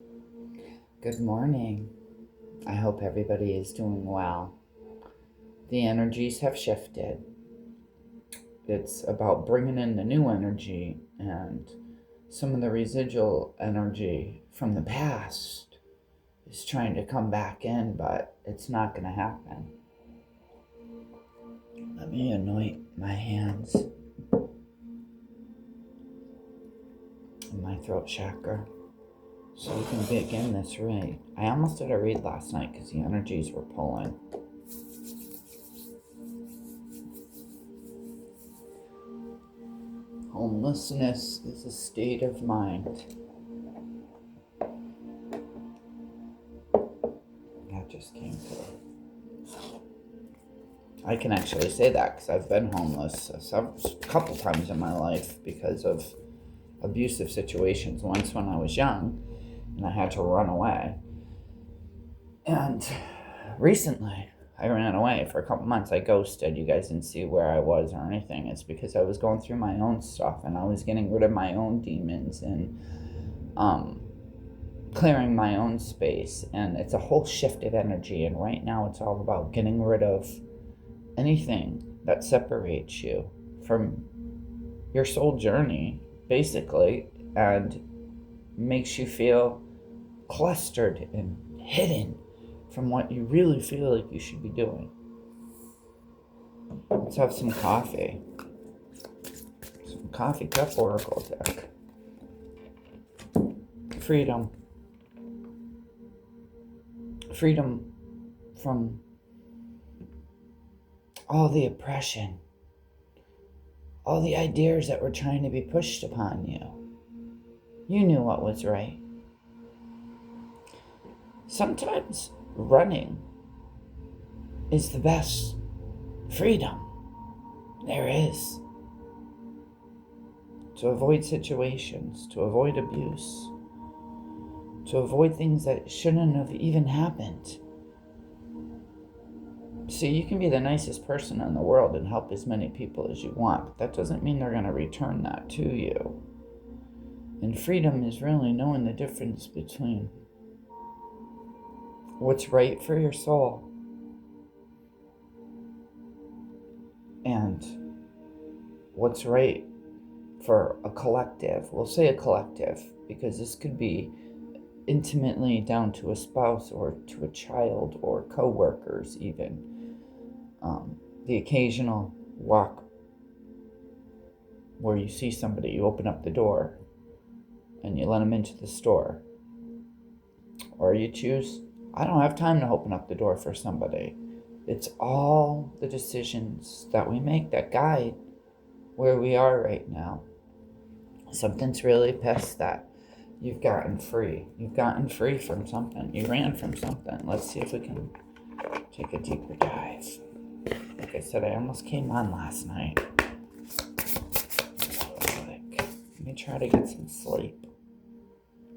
Good morning. I hope everybody is doing well. The energies have shifted. It's about bringing in the new energy, and some of the residual energy from the past is trying to come back in, but it's not going to happen. Let me anoint my hands and my throat chakra so we can begin this read. I almost did a read last night because the energies were pulling. Homelessness is a state of mind. That just came through. I can actually say that because I've been homeless a couple times in my life because of abusive situations. Once when I was young and I had to run away. And recently I ran away for a couple months. I ghosted. You guys didn't see where I was or anything. It's because I was going through my own stuff and I was getting rid of my own demons and clearing my own space. And it's a whole shift of energy. And right now it's all about getting rid of anything that separates you from your soul journey, basically, and makes you feel clustered and hidden from what you really feel like you should be doing. Let's have some coffee. Some coffee cup oracle deck. Freedom. Freedom from all the oppression, all the ideas that were trying to be pushed upon you. You knew what was right. Sometimes running is the best freedom there is. To avoid situations, to avoid abuse, to avoid things that shouldn't have even happened. See, you can be the nicest person in the world and help as many people as you want, but that doesn't mean they're going to return that to you. And freedom is really knowing the difference between what's right for your soul and what's right for a collective. We'll say a collective because this could be intimately down to a spouse or to a child or co-workers even. The occasional walk where you see somebody, you open up the door and you let them into the store. Or you choose, I don't have time to open up the door for somebody. It's all the decisions that we make that guide where we are right now. Something's really pissed that you've gotten free. You've gotten free from something. You ran from something. Let's see if we can take a deeper dive. Like I said, I almost came on last night. Let me try to get some sleep.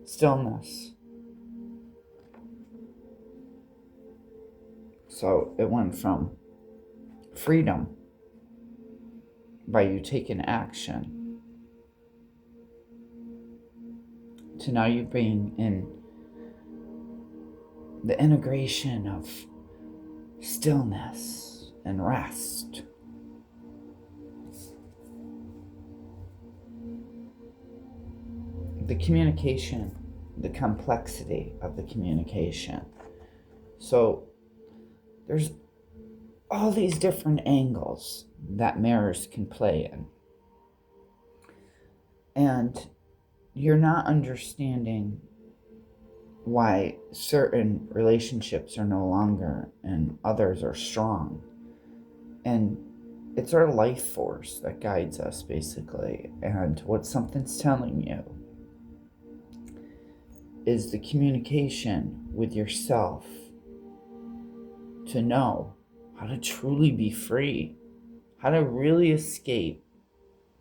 Stillness. So it went from freedom by you taking action to now you being in the integration of stillness and rest. The communication, the complexity of the communication. So there's all these different angles that mirrors can play in. And you're not understanding why certain relationships are no longer and others are strong. And it's our life force that guides us, basically. And what something's telling you is the communication with yourself to know how to truly be free, how to really escape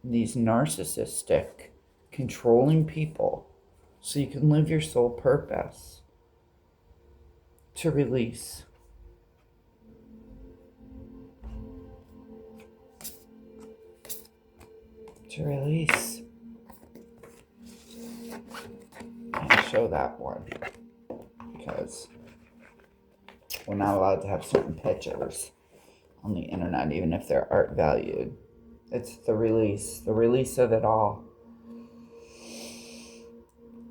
these narcissistic, controlling people so you can live your soul purpose, to release. To release. show that one because we're not allowed to have certain pictures on the internet, even if they're art valued. It's the release of it all.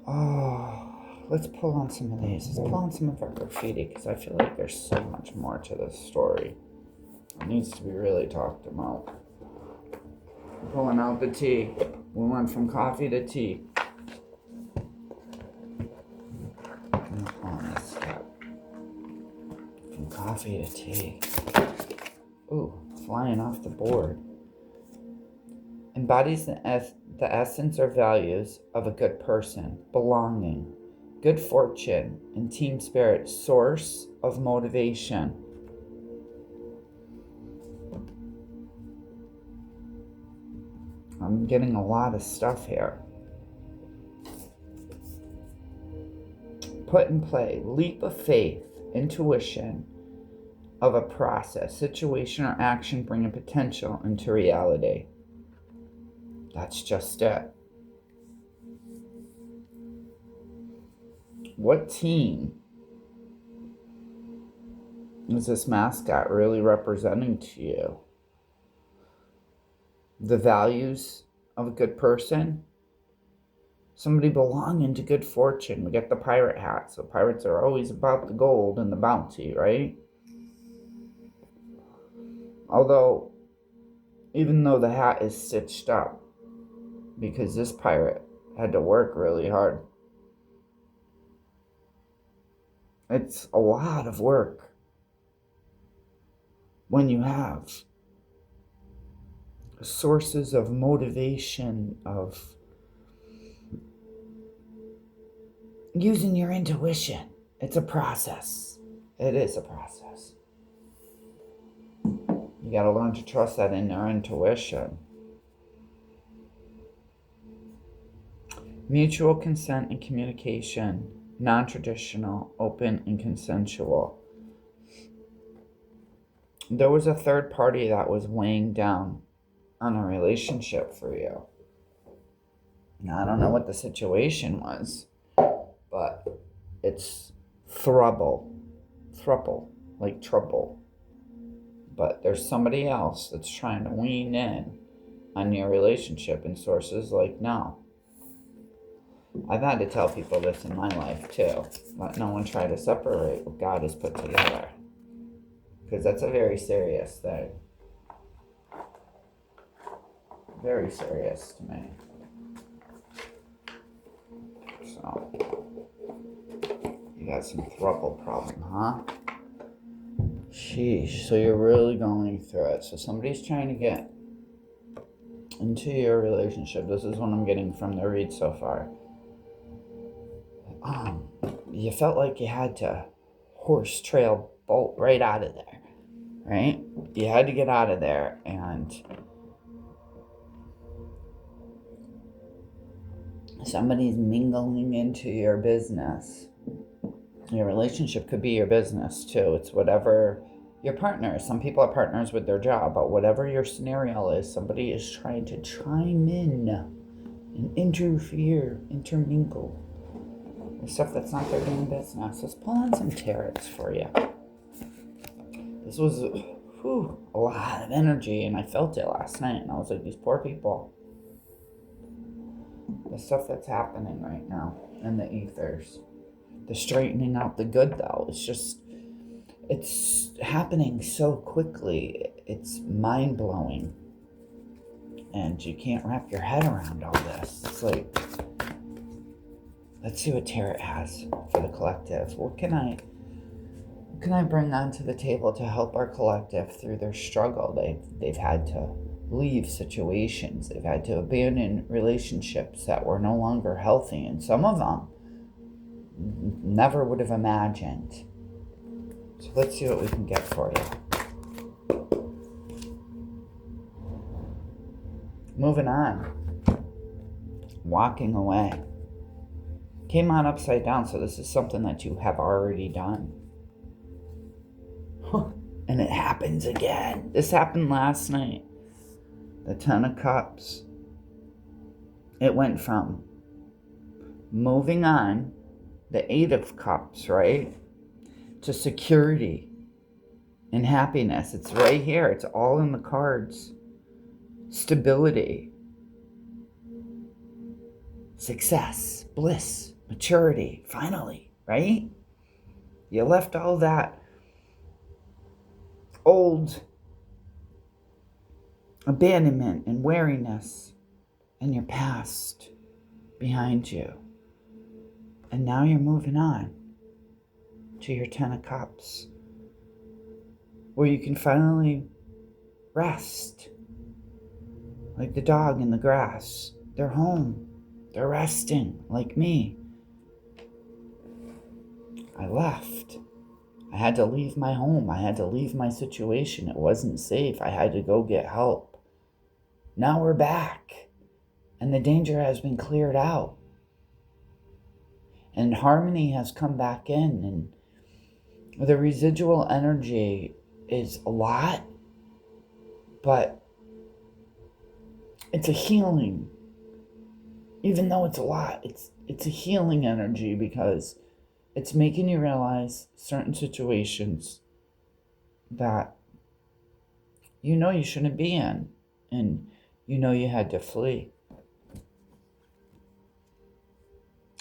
Oh, let's pull on some of these. Let's pull on some of our graffiti because I feel like there's so much more to this story. It needs to be really talked about. Pulling out the tea. We went from coffee to tea. On this step. From coffee to tea. Ooh, flying off the board. Embodies the essence or values of a good person, belonging, good fortune, and team spirit, source of motivation. I'm getting a lot of stuff here. Put in play, leap of faith, intuition of a process, situation, or action bringing potential into reality. That's just it. What team is this mascot really representing to you? The values of a good person? Somebody belonging to good fortune. We get the pirate hat, so pirates are always about the gold and the bounty, right? Although, even though the hat is stitched up, because this pirate had to work really hard. It's a lot of work when you have sources of motivation, of using your intuition. It's a process. It is a process. You got to learn to trust that inner intuition. Mutual consent and communication, non-traditional, open, and consensual. There was a third party that was weighing down on a relationship for you. Now, I don't know what the situation was, but it's throuble, like trouble. But there's somebody else that's trying to wean in on your relationship, and sources like, no. I've had to tell people this in my life too. Let no one try to separate what God has put together. Because that's a very serious thing. Very serious to me. So, you got some throuple problem, huh? Sheesh, so you're really going through it. So somebody's trying to get into your relationship. This is what I'm getting from the read so far. You felt like you had to horse trail bolt right out of there, right? You had to get out of there, and somebody's mingling into your business. Your relationship could be your business too. It's whatever your partner is. Some people are partners with their job, but whatever your scenario is, somebody is trying to chime in and interfere, intermingle with stuff that's not their damn business. Let's pull on some tarots for you. This was a lot of energy, and I felt it last night, and I was like, these poor people. The stuff that's happening right now in the ethers. The straightening out the good, though, it's happening so quickly. It's mind-blowing. And you can't wrap your head around all this. It's like, let's see what tarot has for the collective. What can I bring onto the table to help our collective through their struggle? They've had to leave situations. They've had to abandon relationships that were no longer healthy, and some of them never would have imagined. So let's see what we can get for you. Moving on. Walking away. Came out upside down, so this is something that you have already done. And it happens again. This happened last night. The Ten of Cups. It went from moving on the Eight of Cups, right? To security and happiness. It's right here. It's all in the cards. Stability, success, bliss, maturity, finally, right? You left all that old abandonment and weariness and your past behind you. And now you're moving on to your Ten of Cups, where you can finally rest. Like the dog in the grass. They're home. They're resting, like me. I left. I had to leave my home. I had to leave my situation. It wasn't safe. I had to go get help. Now we're back. And the danger has been cleared out. And harmony has come back in. And the residual energy is a lot, but it's a healing. Even though it's a lot, it's a healing energy, because it's making you realize certain situations that you know you shouldn't be in, and you know you had to flee.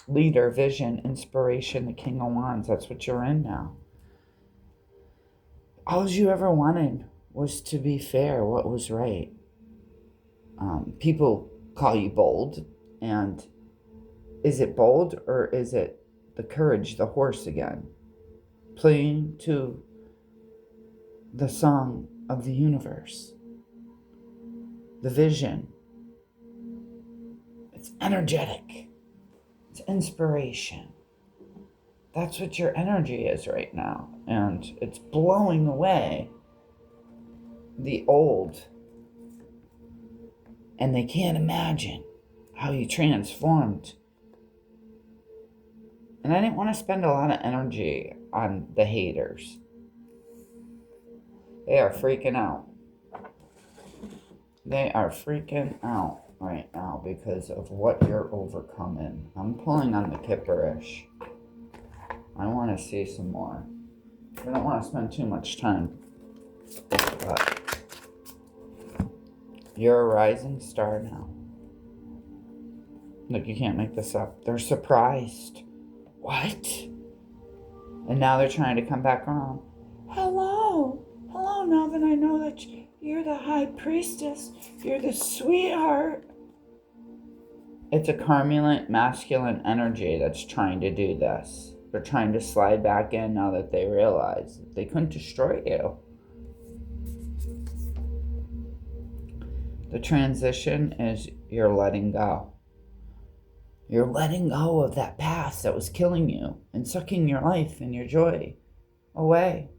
Leader, vision, inspiration, the King of Wands, that's what you're in now. All you ever wanted was to be fair, what was right. People call you bold, and is it bold or is it the courage, the horse again? Playing to the song of the universe. The vision. It's energetic. It's inspiration. That's what your energy is right now. And it's blowing away the old. And they can't imagine how you transformed. And I didn't want to spend a lot of energy on the haters. They are freaking out. They are freaking out right now because of what you're overcoming. I'm pulling on the Kipperish. I want to see some more. I don't want to spend too much time. But you're a rising star now. Look, you can't make this up. They're surprised. What? And now they're trying to come back around. Hello, now that I know that you're the high priestess, you're the sweetheart. It's a carmulent masculine energy that's trying to do this. They're trying to slide back in now that they realize they couldn't destroy you. The transition is you're letting go. You're letting go of that past that was killing you and sucking your life and your joy away.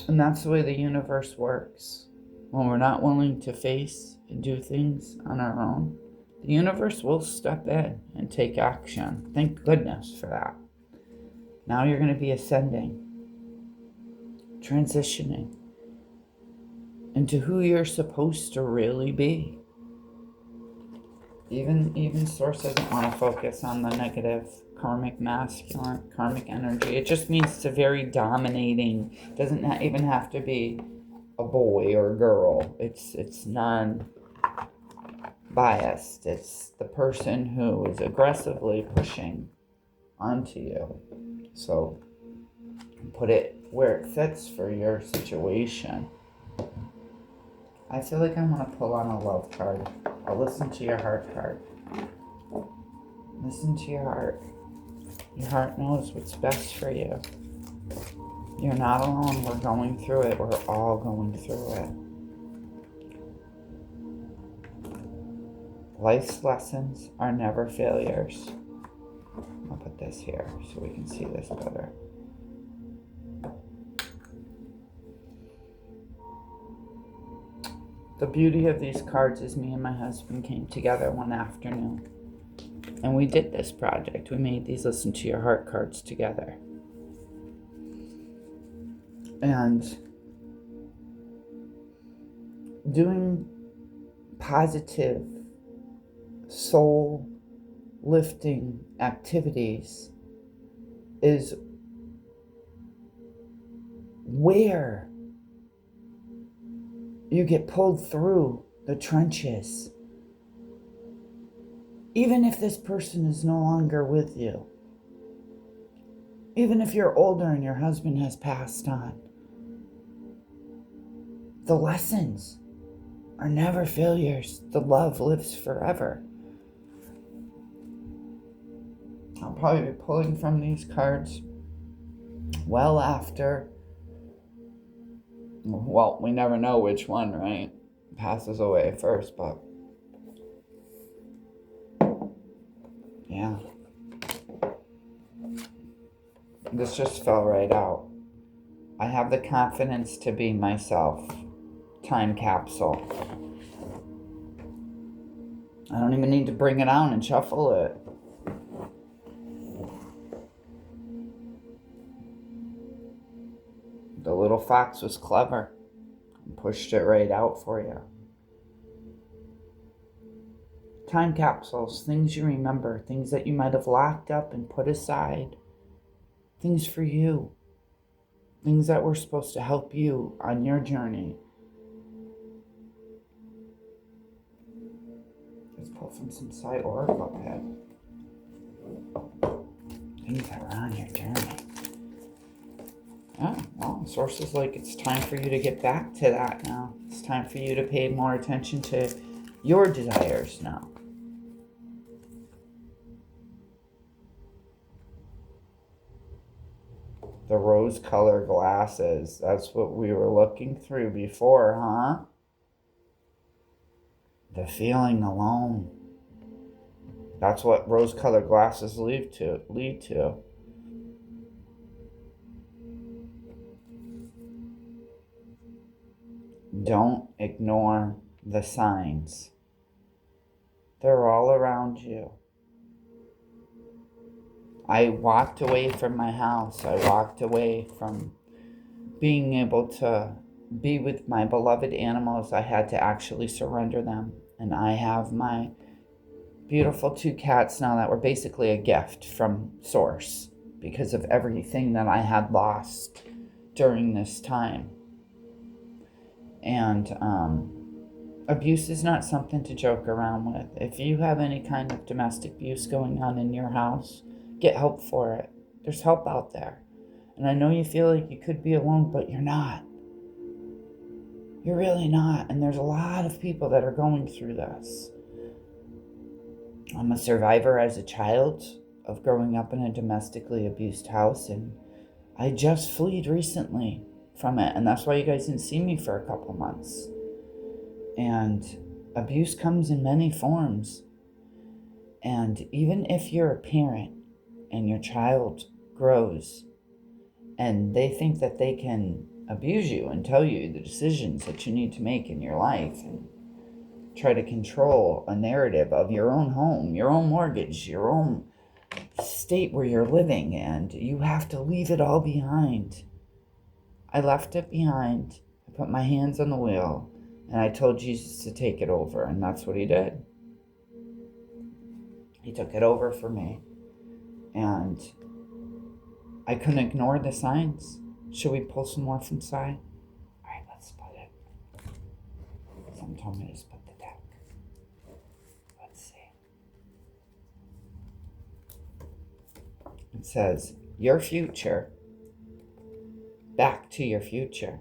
And that's the way the universe works. When we're not willing to face and do things on our own, the universe will step in and take action. Thank goodness for that. Now you're going to be ascending, transitioning into who you're supposed to really be. Even Source doesn't want to focus on the negative karmic masculine, karmic energy. It just means it's a very dominating, doesn't even have to be a boy or a girl. It's non-biased. It's the person who is aggressively pushing onto you. So put it where it fits for your situation. I feel like I want to pull on a love card. I'll listen to your heart card. Listen to your heart. Your heart knows what's best for you. You're not alone. We're going through it. We're all going through it. Life's lessons are never failures. I'll put this here so we can see this better. The beauty of these cards is me and my husband came together one afternoon. And we did this project. We made these Listen to Your Heart cards together. And doing positive, soul lifting activities is where you get pulled through the trenches. Even if this person is no longer with you, even if you're older and your husband has passed on, the lessons are never failures. The love lives forever. I'll probably be pulling from these cards well after. Well, we never know which one, right? Passes away first, but yeah. This just fell right out. I have the confidence to be myself. Time capsule. I don't even need to bring it out and shuffle it. The little fox was clever and pushed it right out for you. Time capsules, things you remember, things that you might have locked up and put aside, things for you, things that were supposed to help you on your journey. Let's pull from some side oracle pad. Things that were on your journey. Oh, well, source is like, it's time for you to get back to that now. It's time for you to pay more attention to your desires now. The rose-colored glasses. That's what we were looking through before, huh? The feeling alone. That's what rose-colored glasses lead to. Don't ignore the signs. They're all around you. I walked away from my house. I walked away from being able to be with my beloved animals. I had to actually surrender them. And I have my beautiful 2 cats now that were basically a gift from Source because of everything that I had lost during this time. And abuse is not something to joke around with. If you have any kind of domestic abuse going on in your house, get help for it. There's help out there. And I know you feel like you could be alone, but you're not. You're really not. And there's a lot of people that are going through this. I'm a survivor as a child of growing up in a domestically abused house, and I just fled recently from it, and that's why you guys didn't see me for a couple months. And abuse comes in many forms. And even if you're a parent and your child grows and they think that they can abuse you and tell you the decisions that you need to make in your life and try to control a narrative of your own home, your own mortgage, your own state where you're living, and you have to leave it all behind. I left it behind. I put my hands on the wheel and I told Jesus to take it over, and that's what he did. He took it over for me. And I couldn't ignore the signs. Should we pull some more from side? All right, let's split it. Someone told me to split the deck. Let's see. It says, your future. Back to your future.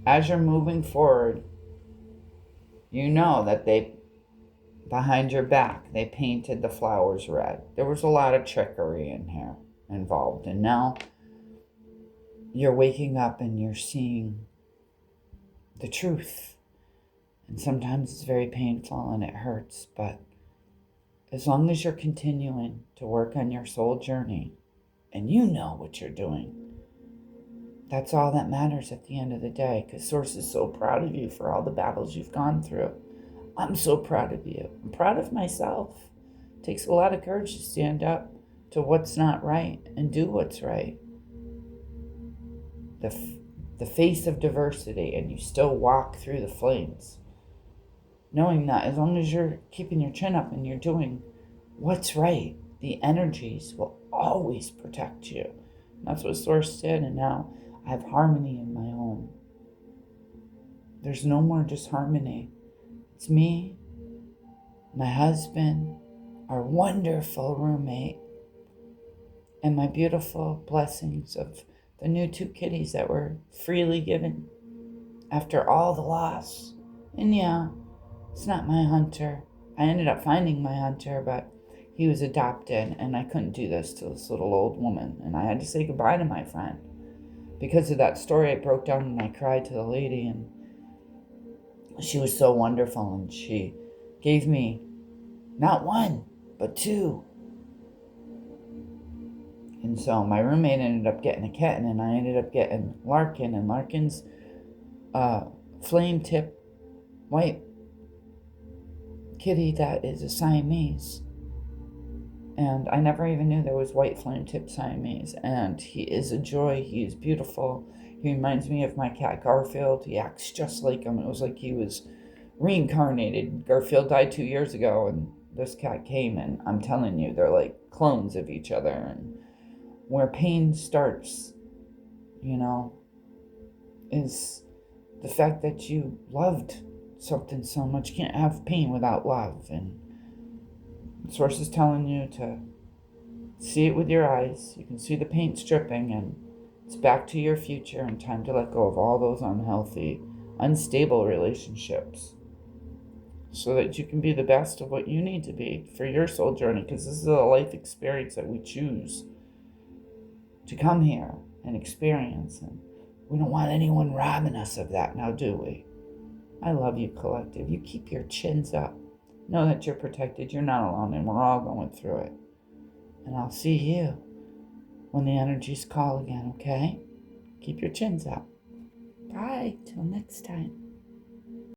As you're moving forward, you know that behind your back, they painted the flowers red. There was a lot of trickery in here involved. And now you're waking up and you're seeing the truth. And sometimes it's very painful and it hurts, but as long as you're continuing to work on your soul journey and you know what you're doing, that's all that matters at the end of the day, because Source is so proud of you for all the battles you've gone through. I'm so proud of you. I'm proud of myself. It takes a lot of courage to stand up to what's not right and do what's right. The the face of diversity, and you still walk through the flames, knowing that as long as you're keeping your chin up and you're doing what's right, the energies will always protect you. And that's what Source did, and now I have harmony in my home. There's no more disharmony. It's me, my husband, our wonderful roommate, and my beautiful blessings of the new 2 kitties that were freely given after all the loss. And yeah, it's not my hunter. I ended up finding my hunter, but he was adopted, and I couldn't do this to this little old woman, and I had to say goodbye to my friend. Because of that story, I broke down and I cried to the lady, and she was so wonderful, and she gave me not 1, but 2. And so my roommate ended up getting a kitten, and I ended up getting Larkin, and Larkin's flame tip white kitty that is a Siamese. And I never even knew there was white flame tip Siamese. And he is a joy. He is beautiful. He reminds me of my cat Garfield. He acts just like him. It was like he was reincarnated. Garfield died 2 years ago, and this cat came, and I'm telling you, they're like clones of each other. And where pain starts, is the fact that you loved something so much. You can't have pain without love. And Source is telling you to see it with your eyes. You can see the paint stripping, and it's back to your future, and time to let go of all those unhealthy, unstable relationships so that you can be the best of what you need to be for your soul journey, because this is a life experience that we choose to come here and experience, and we don't want anyone robbing us of that now, do we? I love you, collective. You keep your chins up. Know that you're protected. You're not alone, and we're all going through it. And I'll see you when the energies call again, okay? Keep your chins up. Bye. Till next time.